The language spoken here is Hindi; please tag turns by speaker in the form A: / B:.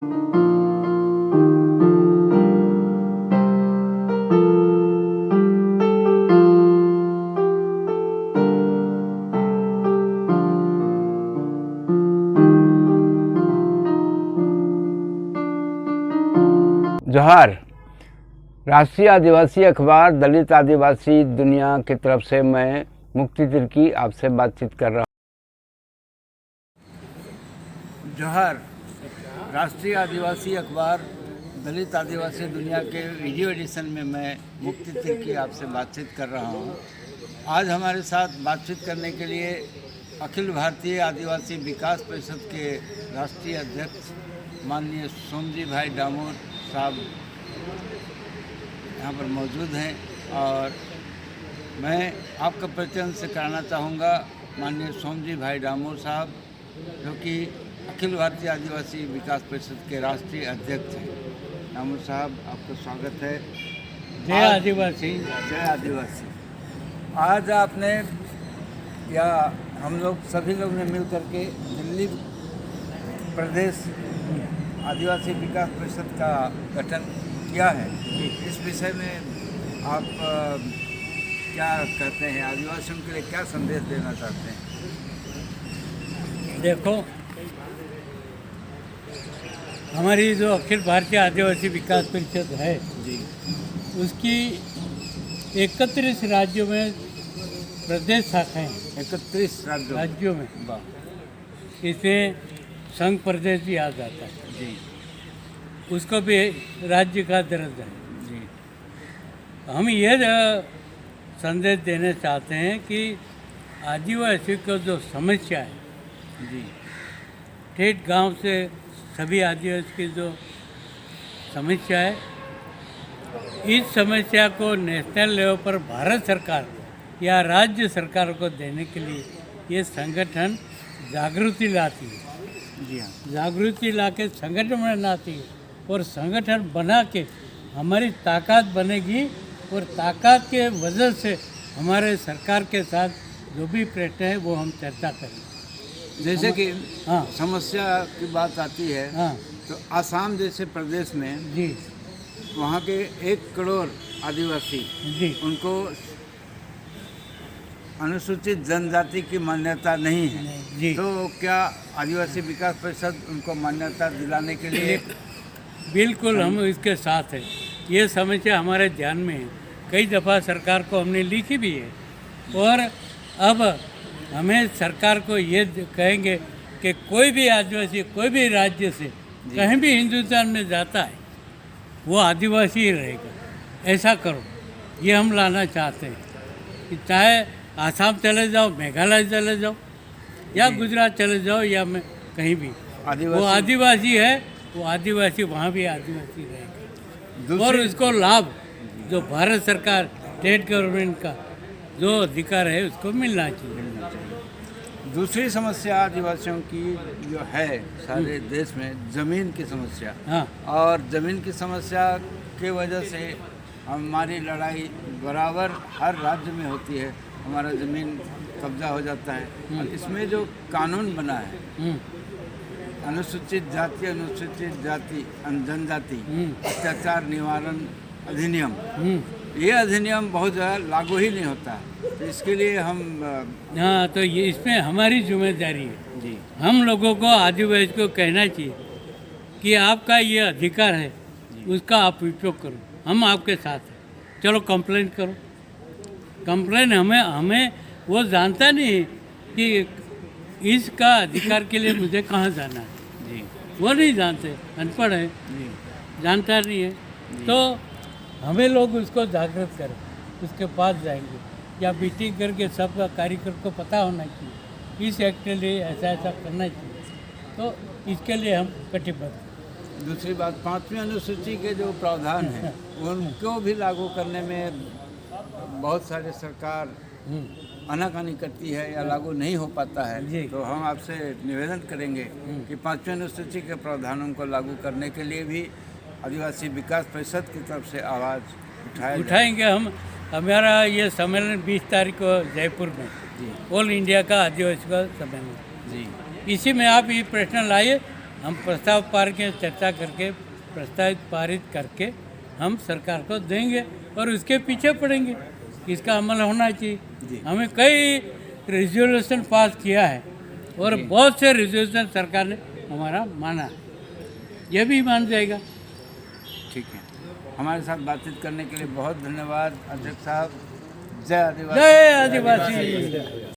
A: जोहार। राष्ट्रीय आदिवासी अखबार दलित आदिवासी दुनिया की तरफ से मैं मुक्ति तिर्की आपसे बातचीत कर रहा हूँ। जोहार। राष्ट्रीय आदिवासी अखबार दलित आदिवासी दुनिया के वीडियो एडिशन में मैं मुक्ति तिर्की आपसे बातचीत कर रहा हूँ। आज हमारे साथ बातचीत करने के लिए अखिल भारतीय आदिवासी विकास परिषद के राष्ट्रीय अध्यक्ष माननीय सोमजी भाई डामोर साहब यहाँ पर मौजूद हैं और मैं आपका परिचय से कराना चाहूँगा। माननीय सोमजी भाई डामोर साहब जो कि अखिल भारतीय आदिवासी विकास परिषद के राष्ट्रीय अध्यक्ष हैं। डामोर साहब, आपका स्वागत है।
B: जय आदिवासी।
A: जय आदिवासी। आज आपने या हम लोग सभी लोग ने मिल करके दिल्ली प्रदेश आदिवासी विकास परिषद का गठन किया है। इस विषय में आप क्या कहते हैं, आदिवासियों के लिए क्या संदेश देना चाहते हैं?
B: देखो, हमारी जो अखिल भारतीय आदिवासी विकास परिषद है
A: जी,
B: उसकी 31 राज्यों में प्रदेश शाखाएं,
A: 31
B: राज्यों में।
A: वाह।
B: इसमें संघ प्रदेश भी आ जाता है
A: जी
B: उसको भी राज्य का दर्जा है
A: जी।
B: हम ये संदेश देना चाहते हैं कि आदिवासी को जो समस्या है
A: जी
B: ठेठ गांव से सभी आदिवासी की जो समस्या है, इस समस्या को नेशनल लेवल पर भारत सरकार या राज्य सरकार को देने के लिए ये संगठन जागृति लाती है।
A: जी हाँ।
B: जागृति ला के संगठन बनाती है और संगठन बना के हमारी ताकत बनेगी और ताकत के वजह से हमारे सरकार के साथ जो भी प्रश्न है वो हम चर्चा करें।
A: जैसे कि
B: हाँ
A: समस्या की बात आती है,
B: हाँ
A: तो आसाम जैसे प्रदेश में
B: जी
A: वहाँ के 1 करोड़ आदिवासी,
B: जी
A: उनको अनुसूचित जनजाति की मान्यता नहीं है।
B: जी
A: तो क्या आदिवासी विकास परिषद उनको मान्यता दिलाने के लिए?
B: बिल्कुल हम इसके साथ हैं। ये समस्या हमारे ध्यान में है, कई दफ़ा सरकार को हमने लिखी भी है और अब हमें सरकार को ये कहेंगे कि कोई भी आदिवासी कोई भी राज्य से कहीं भी हिंदुस्तान में जाता है वो आदिवासी ही रहेगा। ऐसा करो, ये हम लाना चाहते हैं कि चाहे आसाम चले जाओ, मेघालय चले जाओ या गुजरात चले जाओ या मैं कहीं भी, वो आदिवासी है, वो आदिवासी वहाँ भी आदिवासी रहेगा और उसको लाभ जो भारत सरकार स्टेट गवर्नमेंट का जो अधिकार है उसको मिलना चाहिए।
A: दूसरी समस्या आदिवासियों की जो है सारे देश में, ज़मीन की समस्या।
B: हाँ
A: और ज़मीन की समस्या के वजह से हमारी लड़ाई बराबर हर राज्य में होती है। हमारा ज़मीन कब्जा हो जाता है और इसमें जो कानून बना है अनुसूचित जाति जनजाति अत्याचार निवारण अधिनियम, ये अधिनियम बहुत ज़्यादा लागू ही नहीं होता। तो इसके लिए हम
B: हाँ, तो ये इसमें हमारी जिम्मेदारी है।
A: जी
B: हम लोगों को आदिवासी को कहना चाहिए कि आपका ये अधिकार है, उसका आप उपयोग करो, हम आपके साथ हैं। चलो कंप्लेन करो। कंप्लेन हमें वो जानता नहीं कि इसका अधिकार के लिए मुझे कहाँ जाना है।
A: जी
B: वो नहीं जानते, अनपढ़ है,
A: जी
B: जानता नहीं है। तो हमें लोग उसको जागृत करें, उसके पास जाएंगे या मीटिंग करके सबका कार्यक्रम को पता होना चाहिए, इस एक्ट के लिए ऐसा ऐसा करना चाहिए। तो इसके लिए हम कटिबद्ध।
A: दूसरी बात, 5वीं अनुसूची के जो प्रावधान हैं उनको भी लागू करने में बहुत सारे सरकार आनाकानी करती है या लागू नहीं हो पाता है। तो हम आपसे निवेदन करेंगे कि 5वीं अनुसूची के प्रावधानों को लागू करने के लिए भी आदिवासी विकास परिषद की तरफ से आवाज़
B: उठाएंगे हम। हमारा ये सम्मेलन 20 तारीख को जयपुर में ऑल इंडिया का आदिवासी का सम्मेलन
A: जी,
B: इसी में आप ये प्रश्न लाइए, हम प्रस्ताव पारित के चर्चा करके प्रस्तावित पारित करके हम सरकार को देंगे और उसके पीछे पड़ेंगे कि इसका अमल होना चाहिए। हमें कई रेजोल्यूशन पास किया है और बहुत से रेजोल्यूशन सरकार ने हमारा माना, यह भी मान जाएगा।
A: ठीक है, हमारे साथ बातचीत करने के लिए बहुत धन्यवाद अध्यक्ष साहब। जय आदिवासी।
B: जय आदिवासी।